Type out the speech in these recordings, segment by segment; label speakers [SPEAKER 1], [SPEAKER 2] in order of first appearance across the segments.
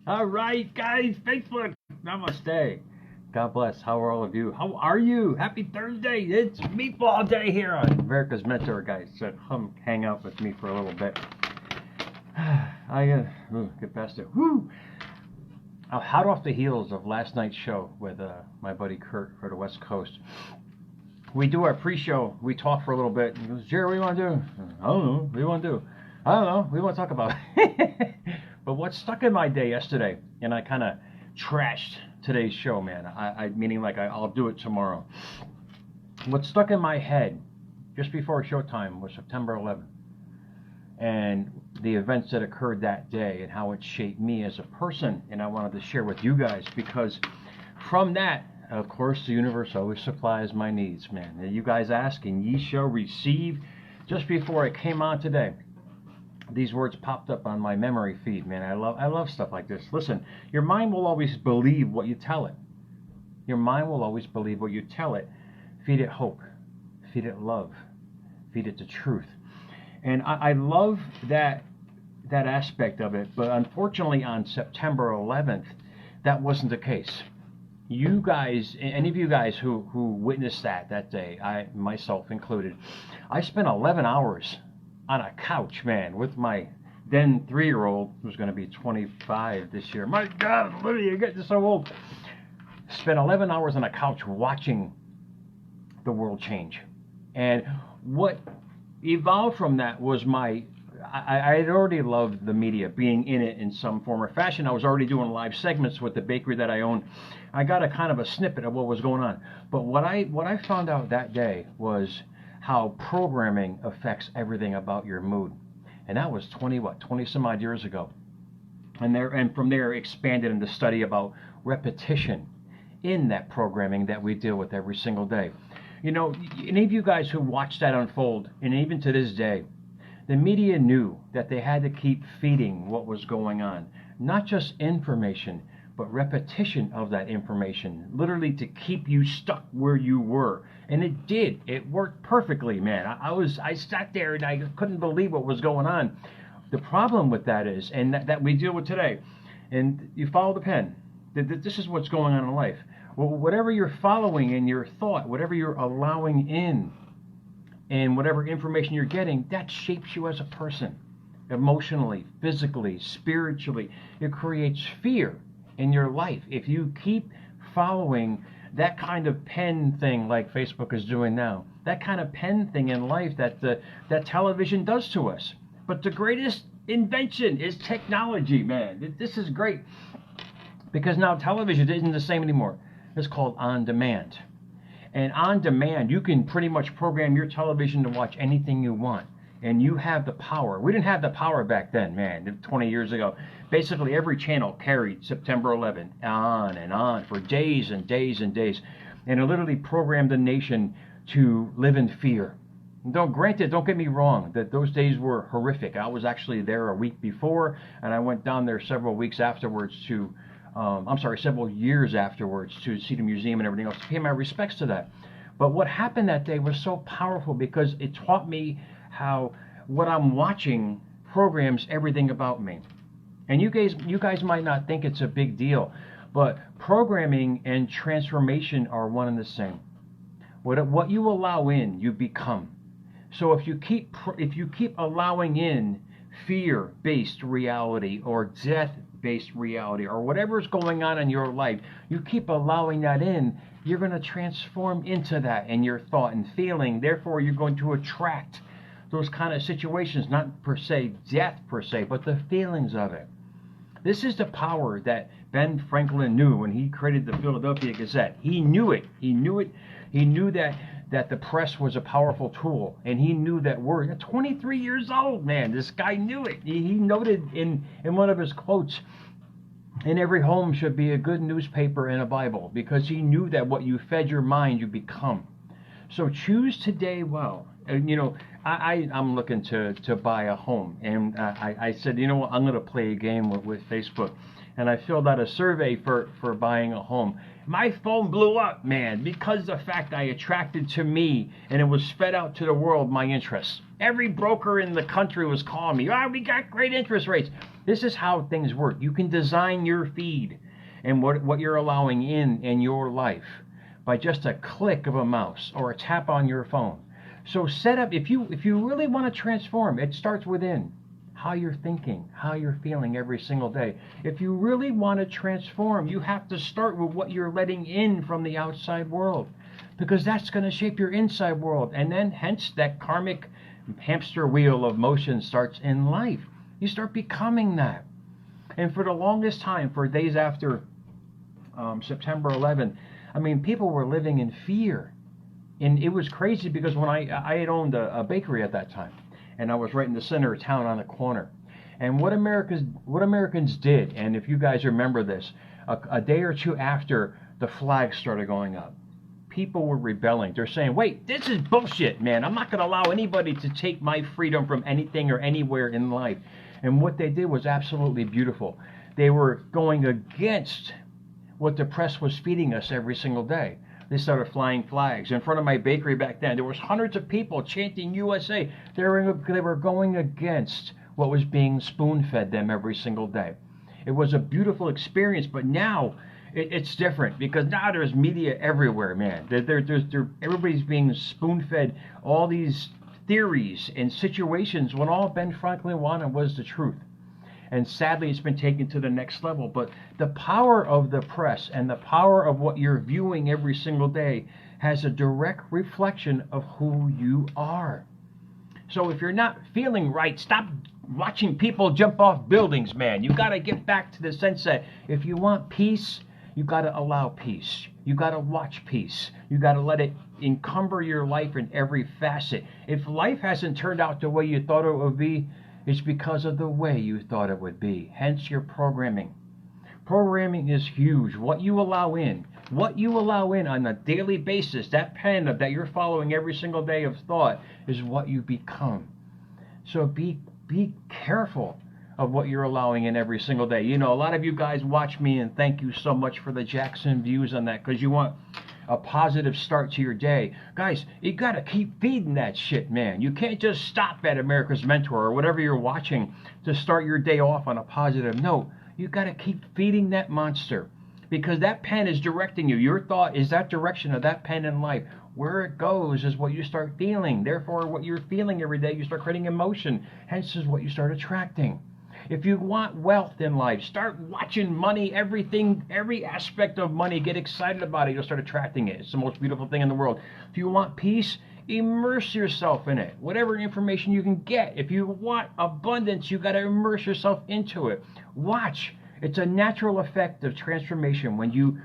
[SPEAKER 1] All right, guys, Facebook, namaste. God bless. How are all of you? How are you? Happy Thursday. It's Meatball Day here on America's Mentor, guys. So come hang out with me for a little bit. I get past it. Woo! I'm hot off the heels of last night's show with my buddy Kurt for the West Coast. We do our pre-show. We talk for a little bit. He goes, Jerry, what do you want to do? I don't know. What do you want to do? I don't know. What do you want to talk about? But what stuck in my day yesterday, and I kind of trashed today's show, man. Meaning like I'll do it tomorrow. What stuck in my head just before showtime was September 11th, and the events that occurred that day, and how it shaped me as a person. And I wanted to share with you guys because from that, of course, the universe always supplies my needs, man. And you guys ask, and ye shall receive. Just before I came on today, these words popped up on my memory feed, man. I love stuff like this. Listen, your mind will always believe what you tell it. Your mind will always believe what you tell it. Feed it hope. Feed it love. Feed it the truth. And I love that aspect of it. But unfortunately, on September 11th, that wasn't the case. You guys, any of you guys who witnessed that day, I myself included, I spent 11 hours on a couch, man, with my then 3-year-old, who's going to be 25 this year. My God, Olivia, you're getting so old. Spent 11 hours on a couch watching the world change. And what evolved from that was I had already loved the media, being in it in some form or fashion. I was already doing live segments with the bakery that I own. I got a kind of a snippet of what was going on. But what I found out that day was how programming affects everything about your mood. And that was 20 some odd years ago. And from there expanded into study about repetition in that programming that we deal with every single day. You know, any of you guys who watched that unfold, and even to this day, the media knew that they had to keep feeding what was going on. Not just information, but repetition of that information, literally to keep you stuck where you were. And it did. It worked perfectly, man. I sat there and I couldn't believe what was going on. The problem with that is, and that we deal with today, and you follow the pen. This is what's going on in life. Well, whatever you're following in your thought, whatever you're allowing in, and whatever information you're getting, that shapes you as a person, emotionally, physically, spiritually. It creates fear in your life. If you keep following that kind of pen thing like Facebook is doing now, that kind of pen thing in life that television does to us. But the greatest invention is technology, man. This is great because now television isn't the same anymore. It's called on demand. And on demand, you can pretty much program your television to watch anything you want. And you have the power. We didn't have the power back then, man, 20 years ago. Basically, every channel carried September 11th on for days and days and days. And it literally programmed the nation to live in fear. Granted, don't get me wrong, that those days were horrific. I was actually there a week before, and I went down there several weeks afterwards several years afterwards to see the museum and everything else, to pay my respects to that. But what happened that day was so powerful because it taught me how what I'm watching programs everything about me. And you guys might not think it's a big deal, but programming and transformation are one and the same. What you allow in, you become. So if you keep allowing in fear-based reality or death-based reality or whatever's going on in your life, you keep allowing that in, you're going to transform into that in your thought and feeling. Therefore, you're going to attract those kind of situations, not per se death per se, but the feelings of it. This is the power that Ben Franklin knew when he created the Philadelphia Gazette. He knew it. He knew that the press was a powerful tool, and he knew that word. 23 years old, man. This guy knew it. He noted in one of his quotes, "In every home should be a good newspaper and a Bible," because he knew that what you fed your mind, you become. So choose today well. You know, I'm looking to buy a home, and I said, you know what, I'm going to play a game with Facebook, and I filled out a survey for buying a home. My phone blew up, man, because of the fact I attracted to me, and it was fed out to the world my interests. Every broker in the country was calling me. We got great interest rates. This is how things work. You can design your feed and what you're allowing in your life by just a click of a mouse or a tap on your phone. So set up, if you really want to transform, it starts within. How you're thinking, how you're feeling every single day. If you really want to transform, you have to start with what you're letting in from the outside world, because that's going to shape your inside world. And then hence that karmic hamster wheel of motion starts in life. You start becoming that. And for the longest time, for days after September 11, I mean, people were living in fear. And it was crazy because when I had owned a bakery at that time, and I was right in the center of town on the corner. And what Americans did, and if you guys remember this, a day or two after the flag started going up, people were rebelling. They're saying, wait, this is bullshit, man. I'm not going to allow anybody to take my freedom from anything or anywhere in life. And what they did was absolutely beautiful. They were going against what the press was feeding us every single day. They started flying flags in front of my bakery back then. There was hundreds of people chanting USA. They were going against what was being spoon-fed them every single day. It was a beautiful experience, but now it's different, because now there's media everywhere, man. Everybody's being spoon-fed all these theories and situations when all Ben Franklin wanted was the truth. And sadly, it's been taken to the next level. But the power of the press and the power of what you're viewing every single day has a direct reflection of who you are. So if you're not feeling right, stop watching people jump off buildings, man. You got to get back to the sense that if you want peace, you got to allow peace. You got to watch peace. You got to let it encumber your life in every facet. If life hasn't turned out the way you thought it would be, it's because of the way you thought it would be. Hence your programming. Programming is huge. What you allow in on a daily basis, that pen that you're following every single day of thought, is what you become. So be careful of what you're allowing in every single day. You know, a lot of you guys watch me, and thank you so much for the Jackson views on that, because you want a positive start to your day. Guys, you got to keep feeding that shit, man. You can't just stop at America's Mentor or whatever you're watching to start your day off on a positive note. You got to keep feeding that monster, because that pen is directing you. Your thought is that direction of that pen in life. Where it goes is what you start feeling. Therefore, what you're feeling every day, you start creating emotion. Hence is what you start attracting. If you want wealth in life, start watching money, everything, every aspect of money. Get excited about it. You'll start attracting it. It's the most beautiful thing in the world. If you want peace, immerse yourself in it. Whatever information you can get. If you want abundance, you got to immerse yourself into it. Watch. It's a natural effect of transformation when you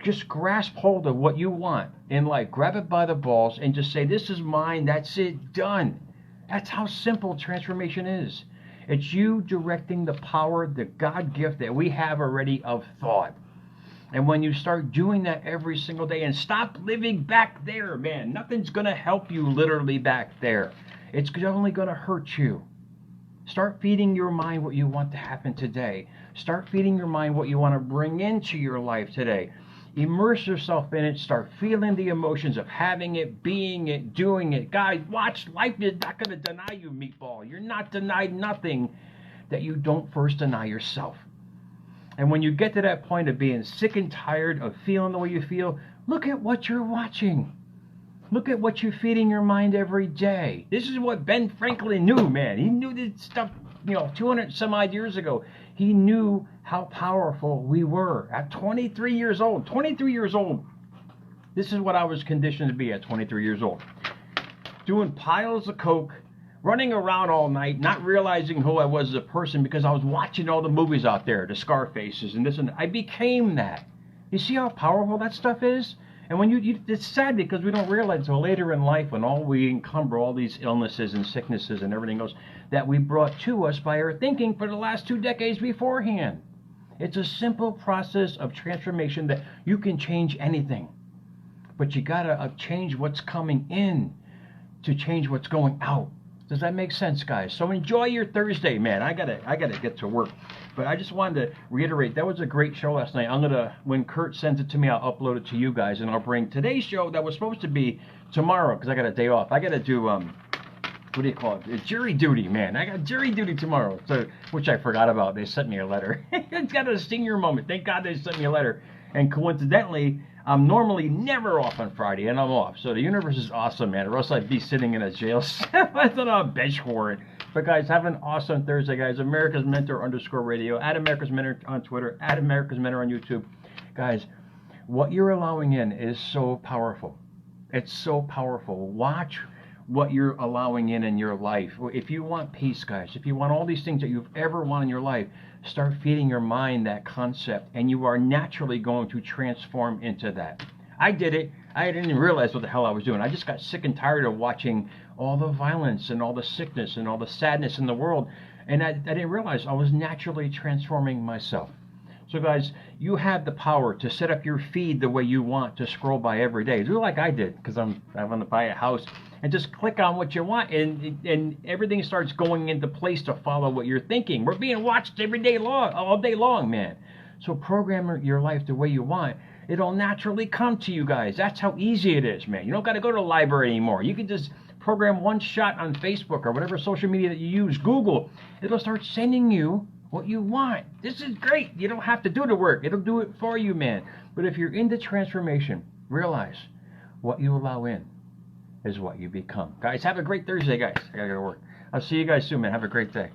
[SPEAKER 1] just grasp hold of what you want in life. Grab it by the balls and just say, this is mine. That's it. Done. That's how simple transformation is. It's you directing the power, the God gift that we have already of thought. And when you start doing that every single day, and stop living back there, man, nothing's going to help you literally back there. It's only going to hurt you. Start feeding your mind what you want to happen today. Start feeding your mind what you want to bring into your life today. Immerse yourself in it. Start feeling the emotions of having it, being it, doing it. Guys, watch. Life is not going to deny you, meatball. You're not denied nothing that you don't first deny yourself. And when you get to that point of being sick and tired of feeling the way you feel, look at what you're watching. Look at what you're feeding your mind every day. This is what Ben Franklin knew, man. He knew this stuff, 200 some odd years ago. He knew how powerful we were at 23 years old. 23 years old. This is what I was conditioned to be at 23 years old. Doing piles of coke, running around all night, not realizing who I was as a person because I was watching all the movies out there, the Scarfaces and this and that. I became that. You see how powerful that stuff is? And when it's sad because we don't realize until later in life, when all we encumber all these illnesses and sicknesses and everything else that we brought to us by our thinking for the last 2 decades beforehand. It's a simple process of transformation that you can change anything, but you gotta change what's coming in. to change what's going out. Does that make sense, guys? So enjoy your Thursday, man. I gotta get to work. But I just wanted to reiterate, that was a great show last night. When Kurt sends it to me, I'll upload it to you guys, and I'll bring today's show that was supposed to be tomorrow, because I got a day off. I gotta do, what do you call it? Jury duty, man. I got jury duty tomorrow, so which I forgot about. They sent me a letter. It's got a senior moment. Thank God they sent me a letter. And coincidentally, I'm normally never off on Friday, and I'm off. So the universe is awesome, man. Or else I'd be sitting in a jail cell. I don't know, bench for it. But guys, have an awesome Thursday, guys. America's Mentor _radio. At America's Mentor on Twitter. At America's Mentor on YouTube. Guys, what you're allowing in is so powerful. It's so powerful. Watch what you're allowing in your life. If you want peace, guys, if you want all these things that you've ever wanted in your life, start feeding your mind that concept, and you are naturally going to transform into that. I did it. I didn't even realize what the hell I was doing. I just got sick and tired of watching all the violence and all the sickness and all the sadness in the world, and I didn't realize I was naturally transforming myself. So guys, you have the power to set up your feed the way you want to scroll by every day. Do like I did, because I want to buy a house, and just click on what you want, and everything starts going into place to follow what you're thinking. We're being watched every day long, all day long, man. So program your life the way you want. It'll naturally come to you guys. That's how easy it is, man. You don't got to go to the library anymore. You can just program one shot on Facebook or whatever social media that you use, Google. It'll start sending you what you want. This is great. You don't have to do the work. It'll do it for you, man. But if you're into transformation, realize what you allow in is what you become. Guys, have a great Thursday, guys. I gotta go to work. I'll see you guys soon, man. Have a great day.